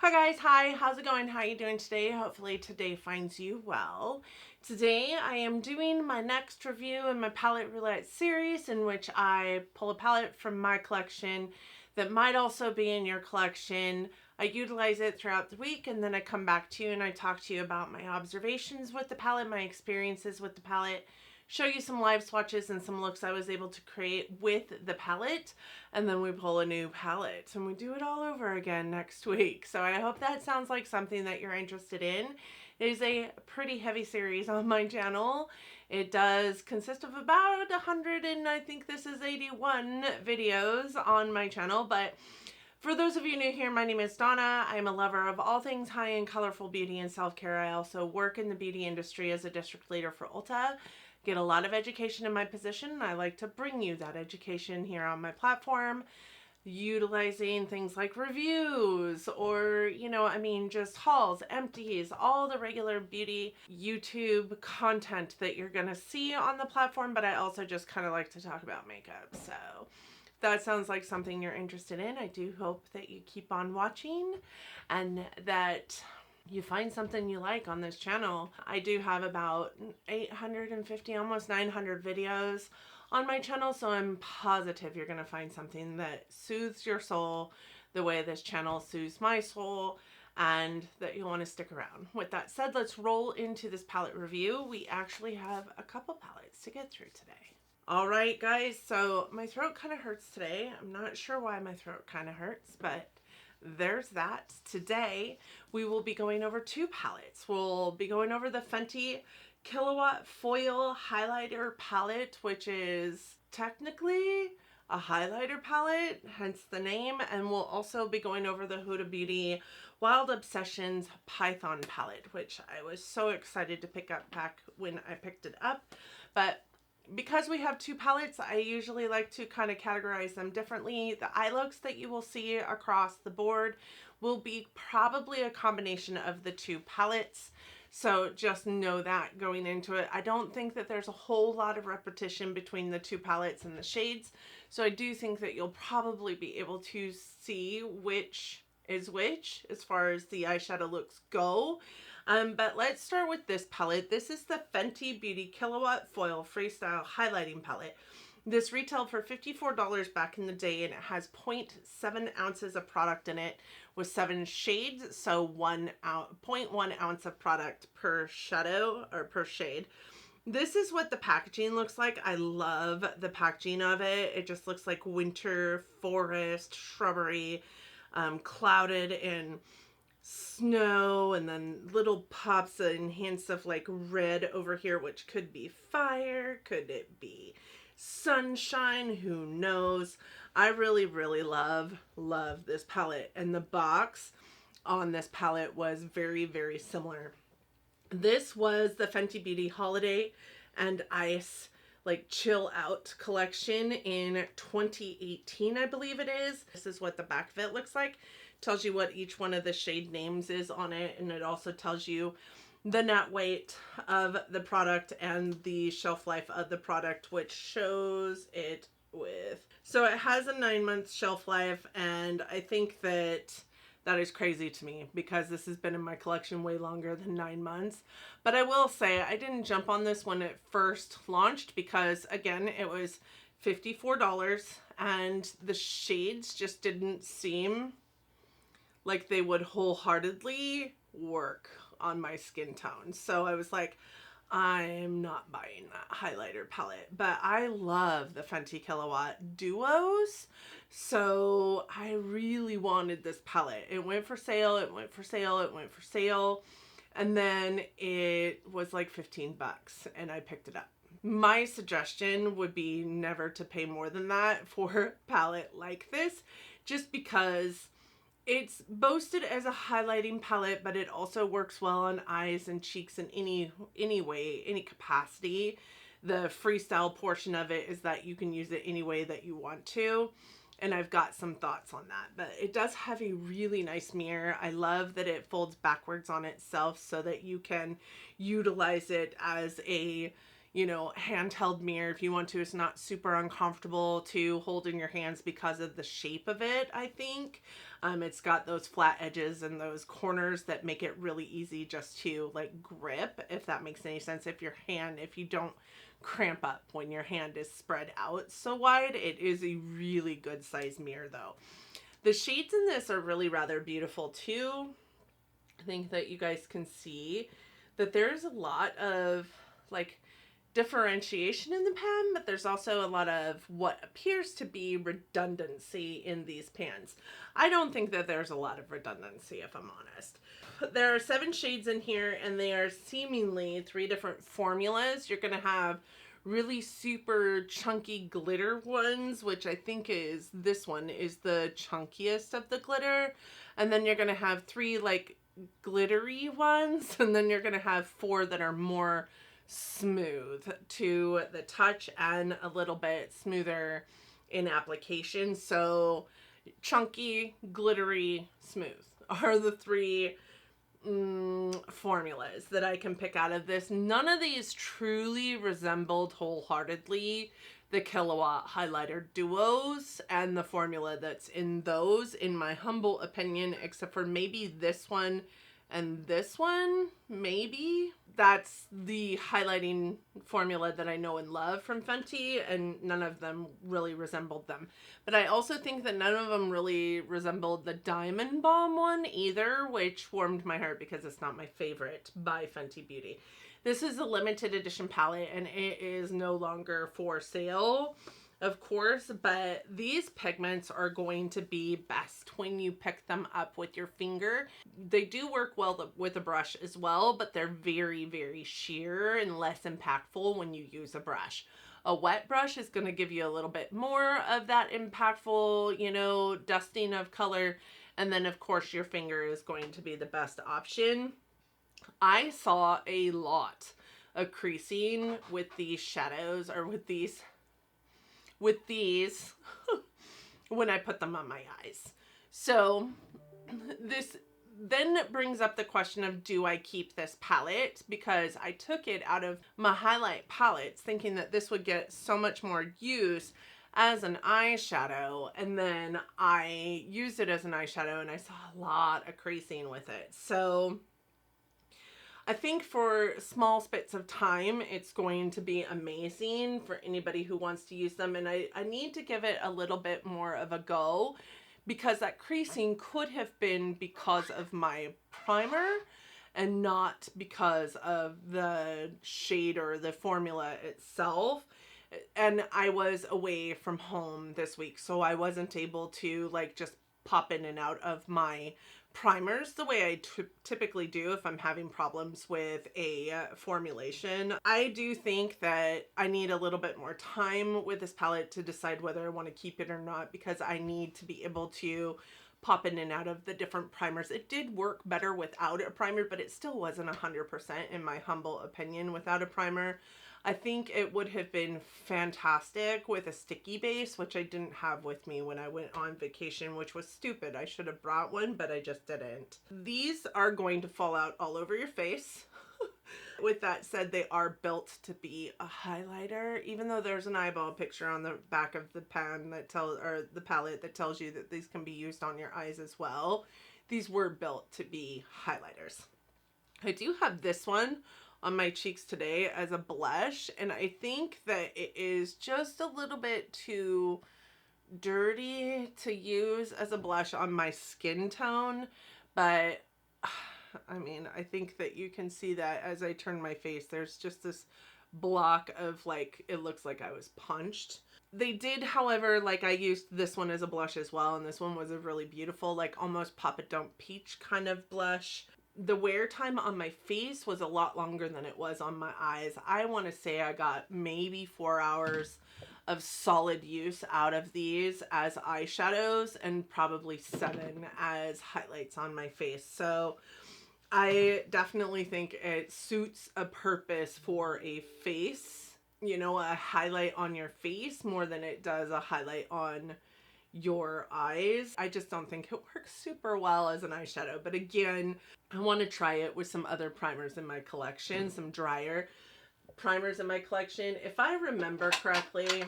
Hi guys, hi, how's it going? How are you doing today? Hopefully today finds you well. Today I am doing my next review in my palette roulette series, in which I pull a palette from my collection that might also be in your collection. I utilize it throughout the week, and then I come back to you and I talk to you about my observations with the palette, my experiences with the palette, show you some live swatches and some looks I was able to create with the palette, and then we pull a new palette and we do it all over again next week. So I hope that sounds like something that you're interested in. It is a pretty heavy series on my channel. It does consist of about 100 and I think this is 81 videos on my channel, but for those of you new here, my name is Donna. I'm a lover of all things high-end, colorful beauty and self-care. I also work in the beauty industry as a district leader for Ulta. Get a lot of education in my position. I like to bring you that education here on my platform, utilizing things like reviews or, just hauls, empties, all the regular beauty YouTube content that you're going to see on the platform. But I also just kind of like to talk about makeup. So that sounds like something you're interested in. I do hope that you keep on watching and that you find something you like on this channel. I do have about 850, almost 900 videos on my channel, so I'm positive you're going to find something that soothes your soul the way this channel soothes my soul, and that you'll want to stick around. With that said, let's roll into this palette review. We actually have a couple palettes to get through today. All right, guys, so my throat kind of hurts today. I'm not sure why my throat kind of hurts, but there's that. Today, we will be going over two palettes. We'll be going over the Fenty Kilowatt Foil Highlighter Palette, which is technically a highlighter palette, hence the name. And we'll also be going over the Huda Beauty Wild Obsessions Python Palette, which I was so excited to pick up back when I picked it up. But because we have two palettes, I usually like to kind of categorize them differently. The eye looks that you will see across the board will be probably a combination of the two palettes. So just know that going into it. I don't think that there's a whole lot of repetition between the two palettes and the shades. So I do think that you'll probably be able to see which is which as far as the eyeshadow looks go. But let's start with this palette. This is the Fenty Beauty Kilowatt Foil Freestyle Highlighting Palette. This retailed for $54 back in the day, and it has 0.7 ounces of product in it with 7 shades, so 0.1 ounce of product per shadow or per shade. This is what the packaging looks like. I love the packaging of it. It just looks like winter, forest, shrubbery, clouded in snow, and then little pops and hints of like red over here, which could be fire, could it be sunshine, who knows. I really love this palette, and the box on this palette was very similar. This was the Fenty Beauty Holiday and Ice like chill out collection in 2018, I believe it is. This is what the back of it looks like. Tells you what each one of the shade names is on it, and it also tells you the net weight of the product and the shelf life of the product, which shows it with. So it has a 9-month shelf life, and I think that is crazy to me because this has been in my collection way longer than 9 months. But I will say I didn't jump on this when it first launched because, again, it was $54 and the shades just didn't seem like they would wholeheartedly work on my skin tone. So I was like, I'm not buying that highlighter palette. But I love the Fenty Kilowatt duos, so I really wanted this palette. It went for sale, it went for sale, it went for sale, and then it was like 15 bucks and I picked it up. My suggestion would be never to pay more than that for a palette like this, just because it's boasted as a highlighting palette, but it also works well on eyes and cheeks in any way, any capacity. The freestyle portion of it is that you can use it any way that you want to, and I've got some thoughts on that. But it does have a really nice mirror. I love that it folds backwards on itself so that you can utilize it as a handheld mirror if you want to. It's not super uncomfortable to hold in your hands because of the shape of it, I think. It's got those flat edges and those corners that make it really easy just to like grip, if that makes any sense. If you don't cramp up when your hand is spread out so wide. It is a really good size mirror though. The shades in this are really rather beautiful too. I think that you guys can see that there's a lot of like differentiation in the pan, but there's also a lot of what appears to be redundancy in these pans. I don't think that there's a lot of redundancy, if I'm honest. There are 7 shades in here, and they are seemingly 3 different formulas. You're going to have really super chunky glitter ones, which I think is this one is the chunkiest of the glitter. And then you're going to have 3 like glittery ones, and then you're going to have 4 that are more smooth to the touch and a little bit smoother in application. So chunky, glittery, smooth are the 3 formulas that I can pick out of this. None of these truly resembled wholeheartedly the Kilowatt highlighter duos and the formula that's in those, in my humble opinion, except for maybe this one and this one, maybe. That's the highlighting formula that I know and love from Fenty, and none of them really resembled them. But I also think that none of them really resembled the Diamond Bomb one either, which warmed my heart because it's not my favorite by Fenty Beauty. This is a limited edition palette, and it is no longer for sale, of course, but these pigments are going to be best when you pick them up with your finger. They do work well with a brush as well, but they're very, very sheer and less impactful when you use a brush. A wet brush is going to give you a little bit more of that impactful, you know, dusting of color. And then, of course, your finger is going to be the best option. I saw a lot of creasing with these shadows, or with these when I put them on my eyes. So this then brings up the question of, do I keep this palette? Because I took it out of my highlight palettes thinking that this would get so much more use as an eyeshadow, and then I used it as an eyeshadow and I saw a lot of creasing with it. So I think for small spits of time, it's going to be amazing for anybody who wants to use them. And I need to give it a little bit more of a go, because that creasing could have been because of my primer and not because of the shade or the formula itself. And I was away from home this week, so I wasn't able to like just pop in and out of my primers the way I typically do if I'm having problems with a formulation. I do think that I need a little bit more time with this palette to decide whether I want to keep it or not, because I need to be able to pop in and out of the different primers. It did work better without a primer, but it still wasn't 100% in my humble opinion without a primer. I think it would have been fantastic with a sticky base, which I didn't have with me when I went on vacation, which was stupid. I should have brought one, but I just didn't. These are going to fall out all over your face. With that said, they are built to be a highlighter, even though there's an eyeball picture on the back of the pan that tells, or the palette that tells you that these can be used on your eyes as well. These were built to be highlighters. I do have this one on my cheeks today as a blush, and I think that it is just a little bit too dirty to use as a blush on my skin tone, but I mean, I think that you can see that as I turn my face, there's just this block of like, it looks like I was punched. They did, however, like I used this one as a blush as well, and this one was a really beautiful, like almost Papa Don't Peach kind of blush. The wear time on my face was a lot longer than it was on my eyes. I want to say I got maybe 4 hours of solid use out of these as eyeshadows, and probably 7 as highlights on my face. So I definitely think it suits a purpose for a face, you know, a highlight on your face more than it does a highlight on your eyes. I just don't think it works super well as an eyeshadow. But again, I want to try it with some other primers in my collection, some drier primers in my collection. If I remember correctly,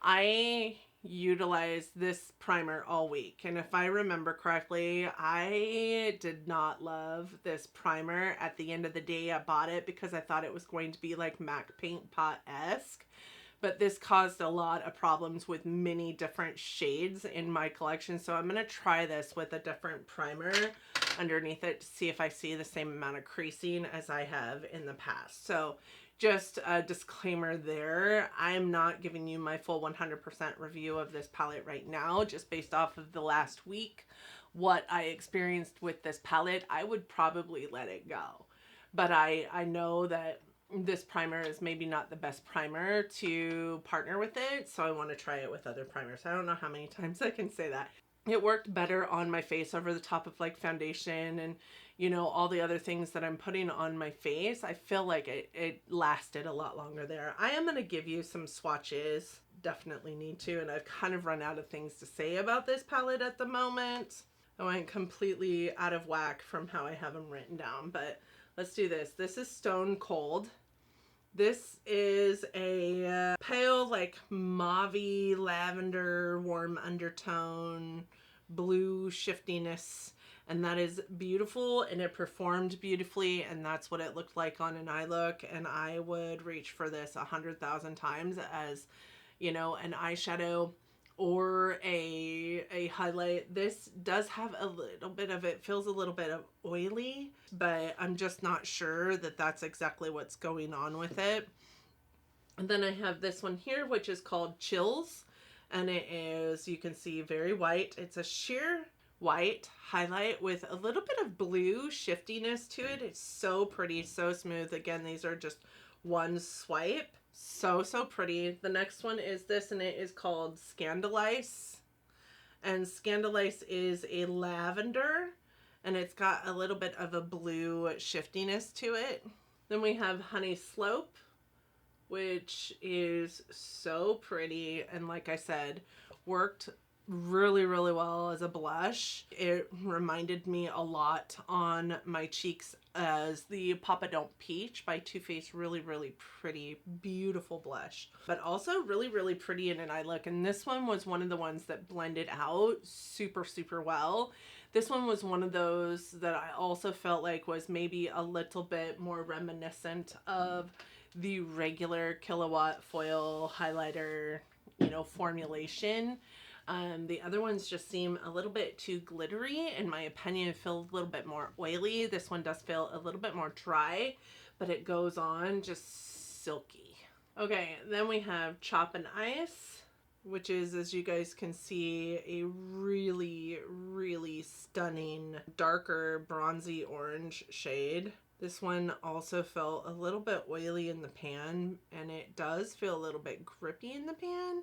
I utilized this primer all week, and if I remember correctly, I did not love this primer. At the end of the day, I bought it because I thought it was going to be like MAC Paint Pot-esque, but this caused a lot of problems with many different shades in my collection, so I'm going to try this with a different primer underneath it to see if I see the same amount of creasing as I have in the past. So just a disclaimer there, I'm not giving you my full 100% review of this palette right now, just based off of the last week. What I experienced with this palette, I would probably let it go. But I know that this primer is maybe not the best primer to partner with it, so I want to try it with other primers. I don't know how many times I can say that. It worked better on my face over the top of like foundation and, you know, all the other things that I'm putting on my face. I feel like it lasted a lot longer there. I am going to give you some swatches. Definitely need to. And I've kind of run out of things to say about this palette at the moment. I went completely out of whack from how I have them written down. But let's do this. This is Stone Cold. This is a pale, like mauvey, lavender, warm undertone, blue shiftiness, and that is beautiful, and it performed beautifully, and that's what it looked like on an eye look. And I would reach for this 100,000 times as, you know, an eyeshadow or a highlight. This does have a little bit of, it feels a little bit of oily, but I'm just not sure that that's exactly what's going on with it. And then I have this one here, which is called Chills, and it is, you can see, very white. It's a sheer white highlight with a little bit of blue shiftiness to it. It's so pretty, so smooth. Again, these are just one swipe. So pretty. The next one is this, and it is called Scandalize. And Scandalize is a lavender, and it's got a little bit of a blue shiftiness to it. Then we have Honeyslope, which is so pretty, and like I said, worked really well as a blush. It reminded me a lot on my cheeks as the Papa Don't Peach by Too Faced. Really pretty, beautiful blush, but also really pretty in an eye look. And this one was one of the ones that blended out super well. This one was one of those that I also felt like was maybe a little bit more reminiscent of the regular Kilowatt foil highlighter, you know, formulation. The other ones just seem a little bit too glittery. In my opinion, feel a little bit more oily. This one does feel a little bit more dry, but it goes on just silky. Okay, then we have Chop and Ice, which is, as you guys can see, a really stunning darker bronzy orange shade. This one also felt a little bit oily in the pan, and it does feel a little bit grippy in the pan,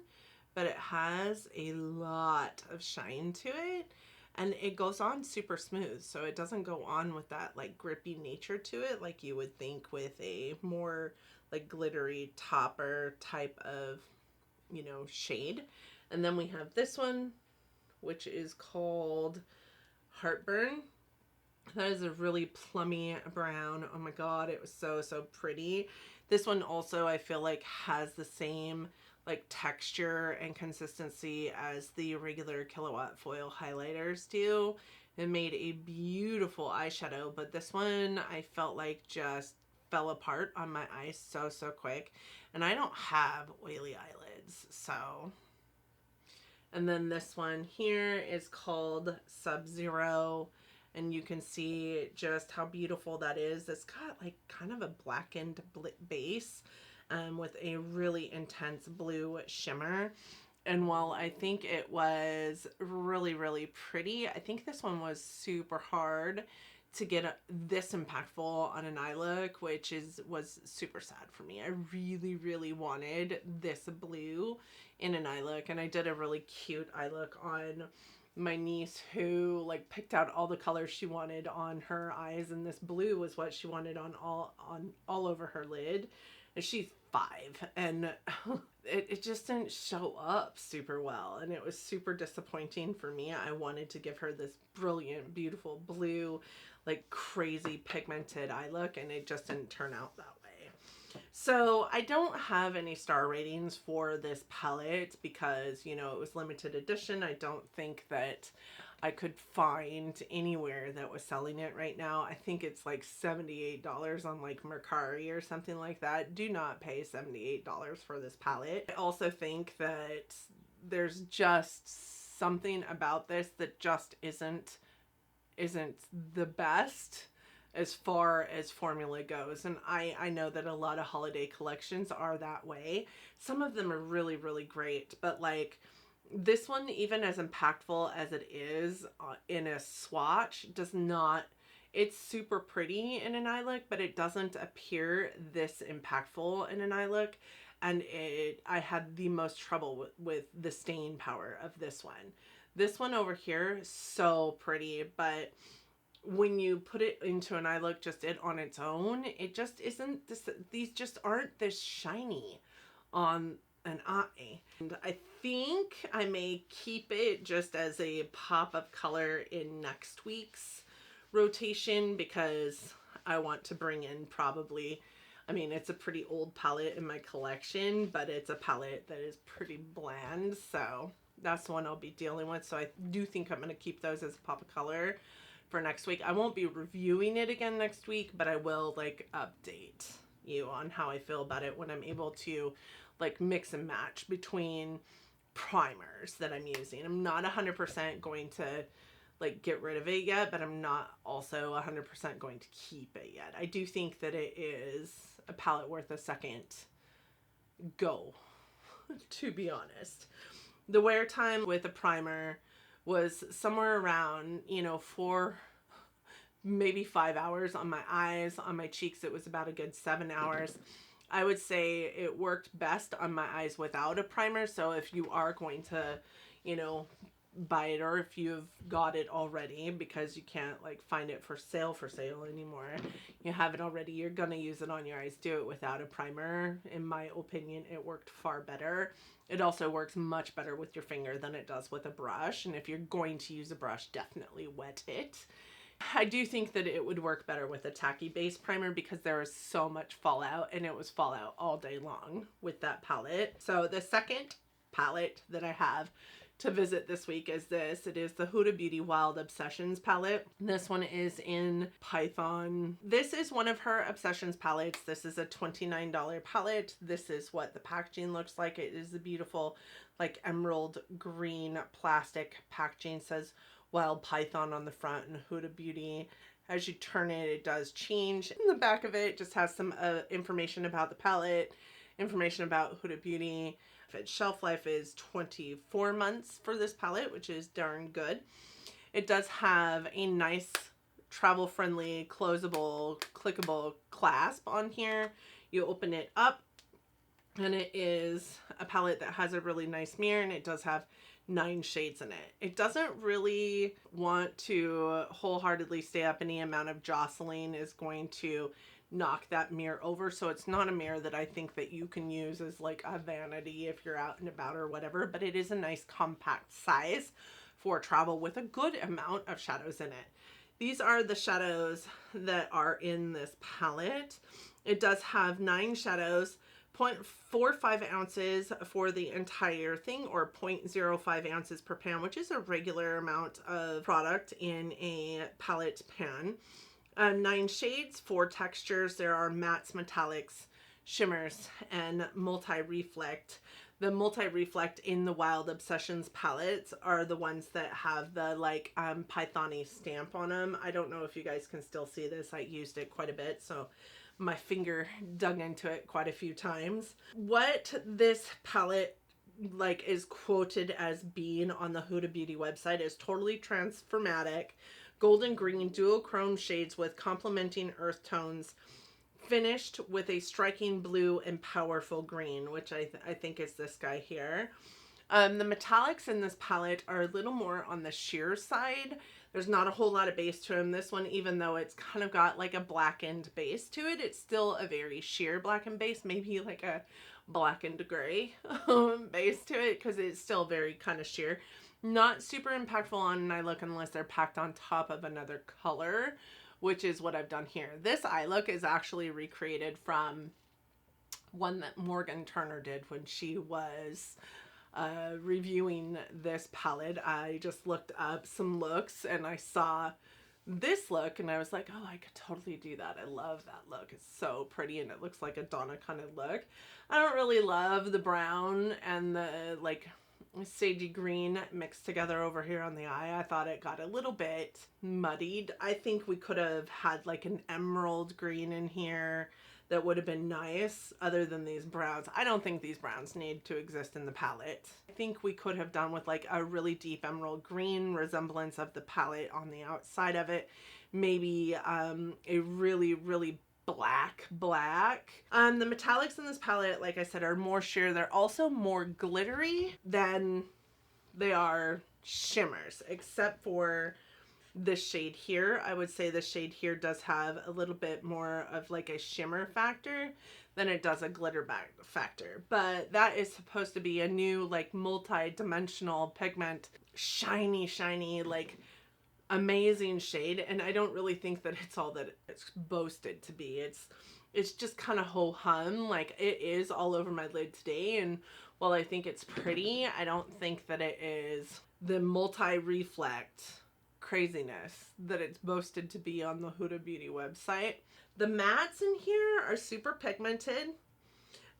but it has a lot of shine to it, and it goes on super smooth, so it doesn't go on with that like grippy nature to it like you would think with a more like glittery topper type of, you know, shade. And then we have this one, which is called Heartburn. That is a really plummy brown. Oh my god, it was so pretty. This one also I feel like has the same like texture and consistency as the regular Kilowatt foil highlighters do. It made a beautiful eyeshadow, but this one I felt like just fell apart on my eyes so quick, and I don't have oily eyelids, so. And then this one here is called Subzero, and you can see just how beautiful that is. It's got like kind of a blackened base with a really intense blue shimmer. And while I think it was really pretty, I think this one was super hard to get this impactful on an eye look, which was super sad for me. I really wanted this blue in an eye look, and I did a really cute eye look on my niece who like picked out all the colors she wanted on her eyes, and this blue was what she wanted on all over her lid. And she's 5, and it just didn't show up super well, and it was super disappointing for me. I wanted to give her this brilliant, beautiful blue, like crazy pigmented eye look, and it just didn't turn out that way. So I don't have any star ratings for this palette because, you know, it was limited edition. I don't think that I could find anywhere that was selling it right now. I think it's like $78 on like Mercari or something like that. Do not pay $78 for this palette. I also think that there's just something about this that just isn't the best as far as formula goes. And I know that a lot of holiday collections are that way. Some of them are really, really great, but like this one, even as impactful as it is in a swatch, does not, it's super pretty in an eye look, but it doesn't appear this impactful in an eye look. And I had the most trouble with the staying power of this one. This one over here, so pretty, but when you put it into an eye look, just it on its own, it just isn't this, these just aren't this shiny on an eye. And I think I may keep it just as a pop of color in next week's rotation because I want to bring in probably, I mean, it's a pretty old palette in my collection, but it's a palette that is pretty bland. So that's the one I'll be dealing with. So I do think I'm going to keep those as a pop of color for next week. I won't be reviewing it again next week, but I will like update you on how I feel about it when I'm able to like mix and match between primers that I'm using. I'm not 100% going to like get rid of it yet, but I'm not also 100% going to keep it yet. I do think that it is a palette worth a second go, to be honest. The wear time with a primer was somewhere around, you know, 4, maybe 5 hours on my eyes. On my cheeks, it was about a good 7 hours. I would say it worked best on my eyes without a primer. So if you are going to, you know, buy it, or if you've got it already because you can't like find it for sale anymore, you have it already, you're gonna use it on your eyes, do it without a primer. In my opinion, it worked far better. It also works much better with your finger than it does with a brush, and if you're going to use a brush, definitely wet it. I do think that it would work better with a tacky base primer because there is so much fallout, and it was fallout all day long with that palette. So the second palette that I have to visit this week is this. It is the Huda Beauty Wild Obsessions palette. This one is in Python. This is one of her Obsessions palettes. This is a $29 palette. This is what the packaging looks like. It is a beautiful like emerald green plastic packaging. It says Wild Python on the front and Huda Beauty. As you turn it, it does change. In the back of it just has some information about the palette, information about Huda Beauty. Its shelf life is 24 months for this palette, which is darn good. It does have a nice travel-friendly, closable, clickable clasp on here. You open it up, and it is a palette that has a really nice mirror, and it does have 9 shades in it. It doesn't really want to wholeheartedly stay up. Any amount of jostling is going to knock that mirror over, so it's not a mirror that I think that you can use as like a vanity if you're out and about or whatever, but it is a nice compact size for travel with a good amount of shadows in it. These are the shadows that are in this palette. It does have 9 shadows, 0.45 ounces for the entire thing, or 0.05 ounces per pan, which is a regular amount of product in a palette pan. 9 shades, 4 textures. There are mattes, metallics, shimmers, and multi-reflect. The multi-reflect in the Wild Obsessions palettes are the ones that have the like Python-y stamp on them. I don't know if you guys can still see this. I used it quite a bit, so my finger dug into it quite a few times. What this palette like is quoted as being on the Huda Beauty website is totally transformatic. Golden green duochrome shades with complementing earth tones, finished with a striking blue and powerful green, which I think is this guy here. The metallics in this palette are a little more on the sheer side. There's not a whole lot of base to them. This one, even though it's kind of got like a blackened base to it, it's still a very sheer blackened base, maybe like a blackened gray base to it, because it's still very kind of sheer. Not super impactful on an eye look unless they're packed on top of another color, which is what I've done here. This eye look is actually recreated from one that Morgan Turner did when she was reviewing this palette. I just looked up some looks and I saw this look and I was like, oh, I could totally do that. I love that look. It's so pretty and it looks like a Donna kind of look. I don't really love the brown and the like sagey green mixed together over here on the eye. I thought it got a little bit muddied. I think we could have had like an emerald green in here that would have been nice other than these browns. I don't think these browns need to exist in the palette. I think we could have done with like a really deep emerald green resemblance of the palette on the outside of it. Maybe a really, really black. The metallics in this palette, like I said, are more sheer. They're also more glittery than they are shimmers, except for this shade here. I would say the shade here does have a little bit more of like a shimmer factor than it does a glitter factor. But that is supposed to be a new like multi-dimensional pigment, shiny, like amazing shade. And I don't really think that it's all that it's boasted to be. It's just kind of ho-hum. Like it is all over my lid today. And while I think it's pretty, I don't think that it is the multi-reflect craziness that it's boasted to be on the Huda Beauty website. The mattes in here are super pigmented,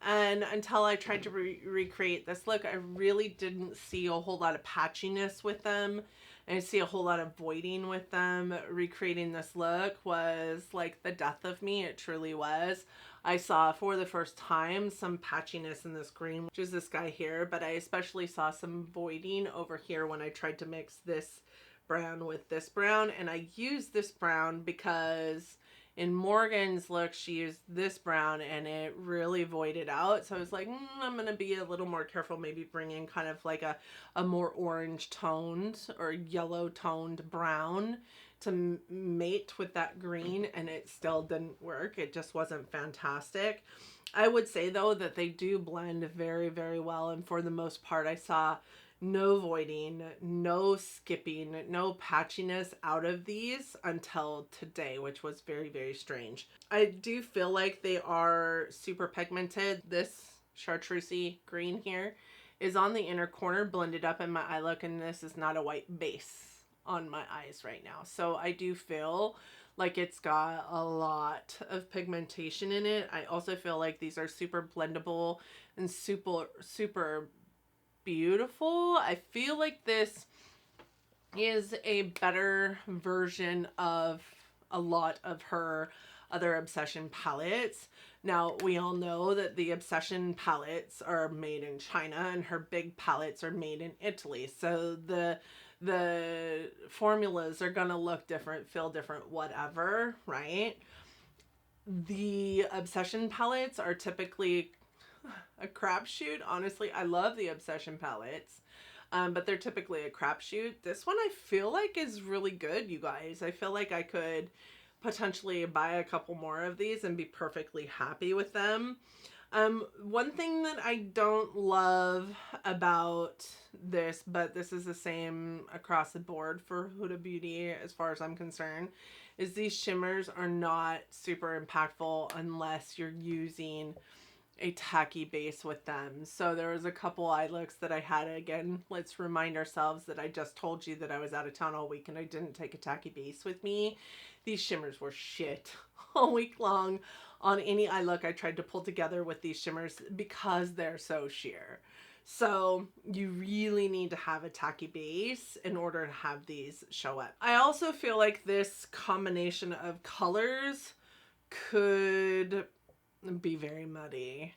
and until I tried to recreate this look, I really didn't see a whole lot of patchiness with them, and I see a whole lot of voiding with them. Recreating this look was like the death of me. It truly was. I saw for the first time some patchiness in this green, which is this guy here, but I especially saw some voiding over here when I tried to mix this brown with this brown. And I used this brown because in Morgan's look she used this brown and it really voided out. So I was like, I'm gonna be a little more careful, maybe bring in kind of like a more orange toned or yellow toned brown to mate with that green, and it still didn't work. It just wasn't fantastic. I would say though that they do blend very, very well, and for the most part I saw no voiding, no skipping, no patchiness out of these until today, which was very, very strange. I do feel like they are super pigmented. This chartreusey green here is on the inner corner blended up in my eye look, and this is not a white base on my eyes right now. So I do feel like it's got a lot of pigmentation in it. I also feel like these are super blendable and super beautiful. I feel like this is a better version of a lot of her other Obsession palettes. Now, we all know that the Obsession palettes are made in China and her big palettes are made in Italy. So the formulas are gonna look different, feel different, whatever, right? The Obsession palettes are typically a crapshoot. Honestly, I love the Obsession palettes, but they're typically a crapshoot. This one I feel like is really good, you guys. I feel like I could potentially buy a couple more of these and be perfectly happy with them. One thing that I don't love about this, but this is the same across the board for Huda Beauty as far as I'm concerned, is these shimmers are not super impactful unless you're using a tacky base with them. So there was a couple eye looks that I had. Again, let's remind ourselves that I just told you that I was out of town all week and I didn't take a tacky base with me. These shimmers were shit all week long on any eye look I tried to pull together with these shimmers because they're so sheer. So you really need to have a tacky base in order to have these show up. I also feel like this combination of colors could be very muddy.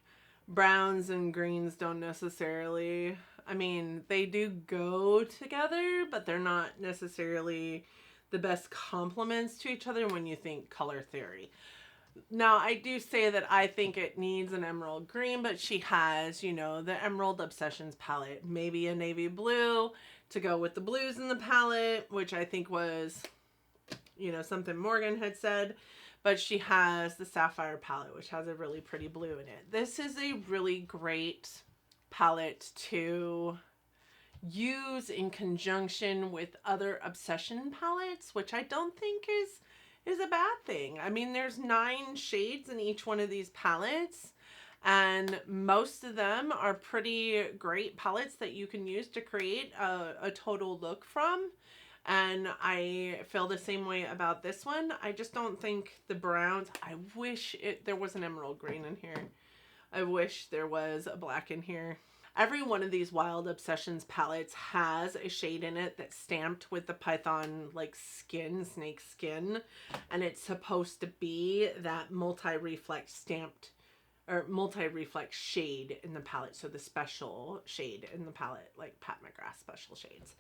Browns and greens don't necessarily, I mean, they do go together, but they're not necessarily the best complements to each other when you think color theory. Now, I do say that I think it needs an emerald green, but she has, you know, the Emerald Obsessions palette, maybe a navy blue to go with the blues in the palette, which I think was, you know, something Morgan had said. But she has the Sapphire palette, which has a really pretty blue in it. This is a really great palette to use in conjunction with other Obsession palettes, which I don't think is a bad thing. I mean, there's 9 shades in each one of these palettes, And most of them are pretty great palettes that you can use to create a total look from. And I feel the same way about this one. I just don't think the browns, I wish there was an emerald green in here. I wish there was a black in here. Every one of these Wild Obsessions palettes has a shade in it that's stamped with the python like skin, snake skin. And it's supposed to be that multi-reflect stamped or multi-reflect shade in the palette. So the special shade in the palette, like Pat McGrath special shades.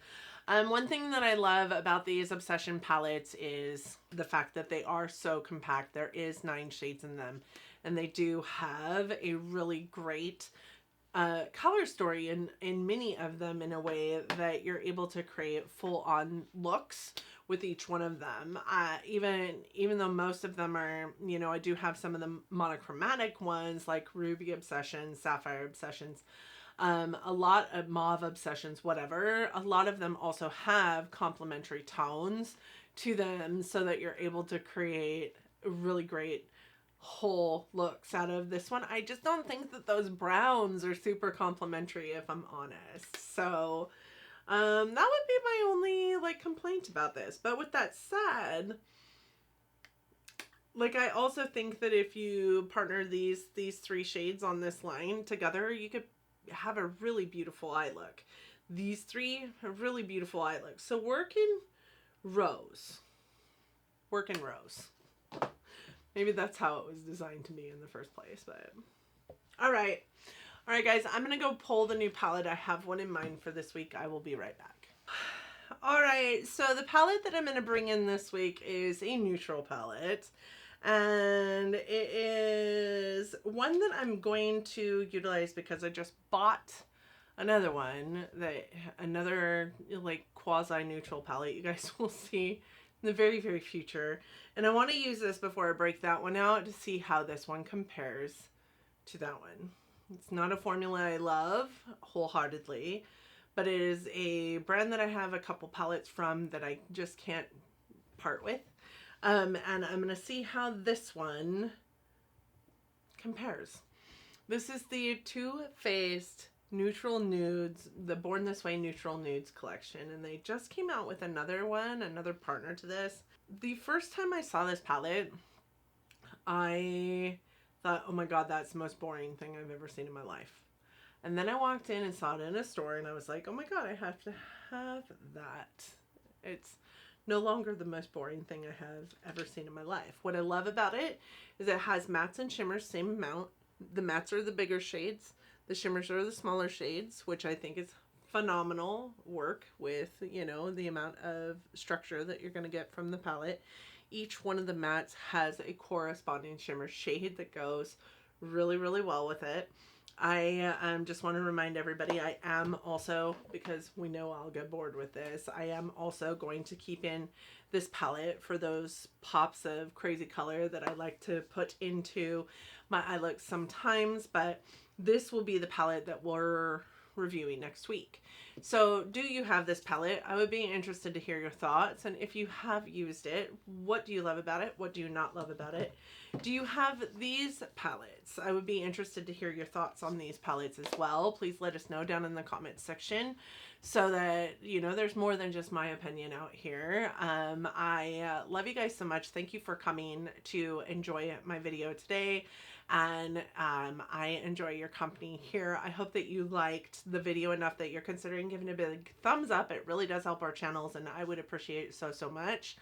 One thing that I love about these Obsession palettes is the fact that they are so compact. There is 9 shades in them, and they do have a really great color story in many of them, in a way that you're able to create full-on looks with each one of them. Even though most of them are, you know, I do have some of the monochromatic ones like Ruby Obsessions, Sapphire Obsessions, a lot of Mauve Obsessions, whatever. A lot of them also have complementary tones to them so that you're able to create really great whole looks out of this one. I just don't think that those browns are super complimentary, if I'm honest. So that would be my only like complaint about this. But with that said, like, I also think that if you partner these 3 shades on this line together, you could have a really beautiful eye look. These 3 are really beautiful eye looks. So work in rows. Work in rows. Maybe that's how it was designed to be in the first place, but all right. All right, guys, I'm going to go pull the new palette. I have one in mind for this week. I will be right back. All right, so the palette that I'm going to bring in this week is a neutral palette. And it is one that I'm going to utilize because I just bought another one, another like quasi neutral palette you guys will see in the very, very future. And I want to use this before I break that one out to see how this one compares to that one. It's not a formula I love wholeheartedly, but it is a brand that I have a couple palettes from that I just can't part with. And I'm going to see how this one compares. This is the Too Faced Neutral Nudes, the Born This Way Neutral Nudes collection. And they just came out with another one, another partner to this. The first time I saw this palette, I thought, oh my God, that's the most boring thing I've ever seen in my life. And then I walked in and saw it in a store and I was like, oh my God, I have to have that. It's no longer the most boring thing I have ever seen in my life. What I love about it is it has mattes and shimmers, same amount. The mattes are the bigger shades. The shimmers are the smaller shades, which I think is phenomenal work with, you know, the amount of structure that you're going to get from the palette. Each one of the mattes has a corresponding shimmer shade that goes really, really well with it. I just want to remind everybody, I am also, because we know I'll get bored with this, I am also going to keep in this palette for those pops of crazy color that I like to put into my eye looks sometimes, but this will be the palette that we're reviewing next week. So do you have this palette? I would be interested to hear your thoughts, and if you have used it, what do you love about it? What do you not love about it? Do you have these palettes? I would be interested to hear your thoughts on these palettes as well. Please let us know down in the comment section so that, you know, there's more than just my opinion out here. I love you guys so much. Thank you for coming to enjoy my video today. And I enjoy your company here. I hope that you liked the video enough that you're considering giving it a big thumbs up. It really does help our channels and I would appreciate it so, so much.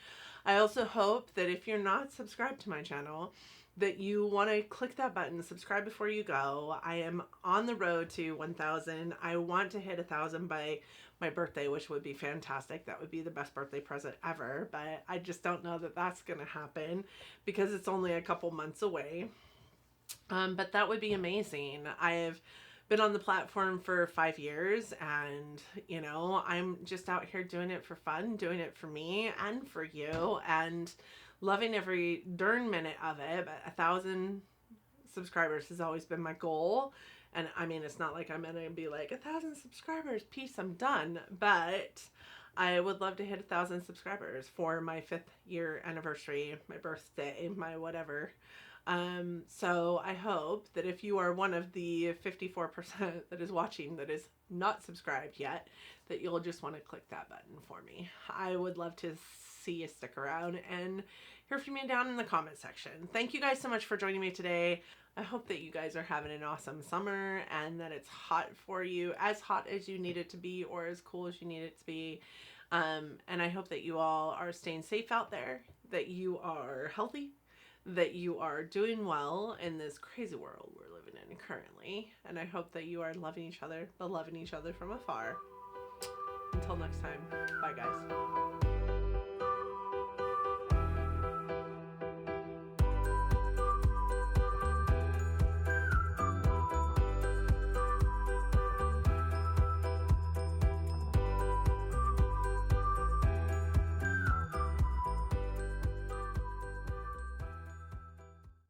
I also hope that if you're not subscribed to my channel, that you want to click that button, subscribe before you go. I am on the road to 1,000. I want to hit 1,000 by my birthday, which would be fantastic. That would be the best birthday present ever, but I just don't know that that's going to happen because it's only a couple months away. But that would be amazing. I've been on the platform for 5 years and, you know, I'm just out here doing it for fun, doing it for me and for you and loving every darn minute of it. But 1,000 subscribers has always been my goal. And I mean, it's not like I'm going to be like 1,000 subscribers, peace, I'm done. But I would love to hit 1,000 subscribers for my 5th year anniversary, my birthday, my whatever. So I hope that if you are one of the 54% that is watching that is not subscribed yet, that you'll just want to click that button for me. I would love to see you stick around and hear from you down in the comment section. Thank you guys so much for joining me today. I hope that you guys are having an awesome summer and that it's hot for you, as hot as you need it to be or as cool as you need it to be. And I hope that you all are staying safe out there, that you are healthy, that you are doing well in this crazy world we're living in currently. And I hope that you are loving each other, but loving each other from afar. Until next time, bye guys.